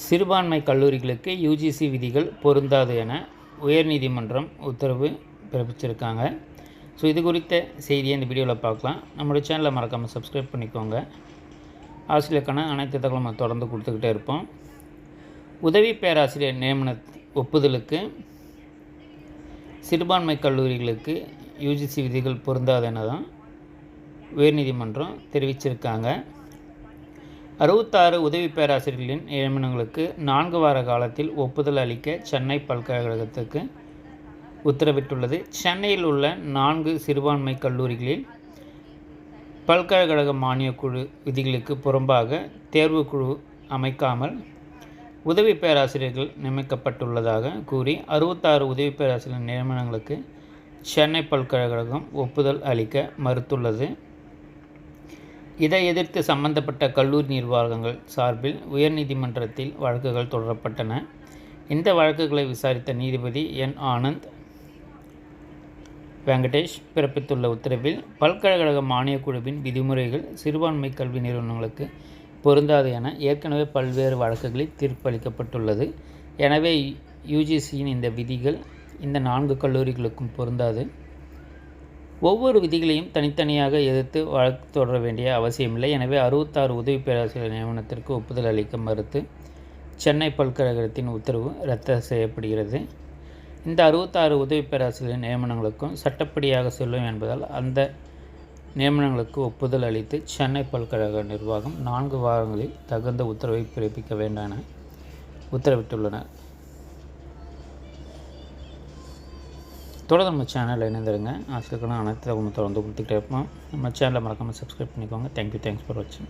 சிறுபான்மை கல்லூரிகளுக்கு யூஜிசி விதிகள் பொருந்தாது என உயர்நீதிமன்றம் உத்தரவு பிறப்பிச்சிருக்காங்க. ஸோ இது குறித்த செய்தியை இந்த வீடியோவில் பார்க்கலாம். நம்மளுடைய சேனலை மறக்காமல் சப்ஸ்கிரைப் பண்ணிக்கோங்க. ஆசிரியருக்கான அனைத்து தகவலும் நம்ம தொடர்ந்து கொடுத்துக்கிட்டே இருப்போம். உதவி பேராசிரியர் நியமன ஒப்புதலுக்கு சிறுபான்மை கல்லூரிகளுக்கு யூஜிசி விதிகள் பொருந்தாது என தான் உயர்நீதிமன்றம் தெரிவிச்சிருக்காங்க. 66 உதவி பேராசிரியர்களின் நியமனங்களுக்கு 4 வார காலத்தில் ஒப்புதல் அளிக்க சென்னை பல்கலைக்கழகத்துக்கு உத்தரவிட்டுள்ளது. சென்னையில் உள்ள 4 சிறுபான்மை கல்லூரிகளில் பல்கலைக்கழக மானியக்குழு விதிகளுக்கு புறம்பாக தேர்வுக்குழு அமைக்காமல் உதவி பேராசிரியர்கள் நியமிக்கப்பட்டுள்ளதாக கூறி 66 உதவி பேராசிரியர் நியமனங்களுக்கு சென்னை பல்கலைக்கழகம் ஒப்புதல் அளிக்க மறுத்துள்ளது. இதை எதிர்த்து சம்பந்தப்பட்ட கல்லூரி நிர்வாகங்கள் சார்பில் உயர்நீதிமன்றத்தில் வழக்குகள் தொடரப்பட்டன. இந்த வழக்குகளை விசாரித்த நீதிபதி என் ஆனந்த் வெங்கடேஷ் பிறப்பித்துள்ள உத்தரவில் பல்கலைக்கழக மானியக்குழுவின் விதிமுறைகள் சிறுபான்மை கல்வி நிறுவனங்களுக்கு பொருந்தாது என ஏற்கனவே பல்வேறு வழக்குகளில் தீர்ப்பளிக்கப்பட்டுள்ளது. எனவே யூஜிசியின் இந்த விதிகள் இந்த 4 கல்லூரிகளுக்கும் பொருந்தாது. ஒவ்வொரு விதிகளையும் தனித்தனியாக எதிர்த்து வழக்கு தொடர வேண்டிய அவசியமில்லை. எனவே 66 உதவி பேராசிரியர் நியமனத்திற்கு ஒப்புதல் அளிக்க மறுத்து சென்னை பல்கலைக்கழகத்தின் உத்தரவு ரத்து செய்யப்படுகிறது. இந்த 66 உதவி பேராசிரியர் நியமனங்களுக்கும் சட்டப்படியாக செல்லும் என்பதால் அந்த நியமனங்களுக்கு ஒப்புதல் அளித்து சென்னை பல்கலைக்கழக நிர்வாகம் 4 வாரங்களில் தகுந்த உத்தரவை பிறப்பிக்க வேண்டும் என உத்தரவிட்டுள்ளனர். தொடர்ந்து நம்ம சேனலில் இணைந்திருங்க. ஆசிரியருக்கான அனைத்து தகவலும் தொடர்ந்து கொடுத்துக்கிட்டே இருப்போம். நம்ம சேனலை மறக்காமல் சப்ஸ்கிரைப் பண்ணிக்கோங்க. தேங்க்ஸ் ஃபார் வாட்சிங்.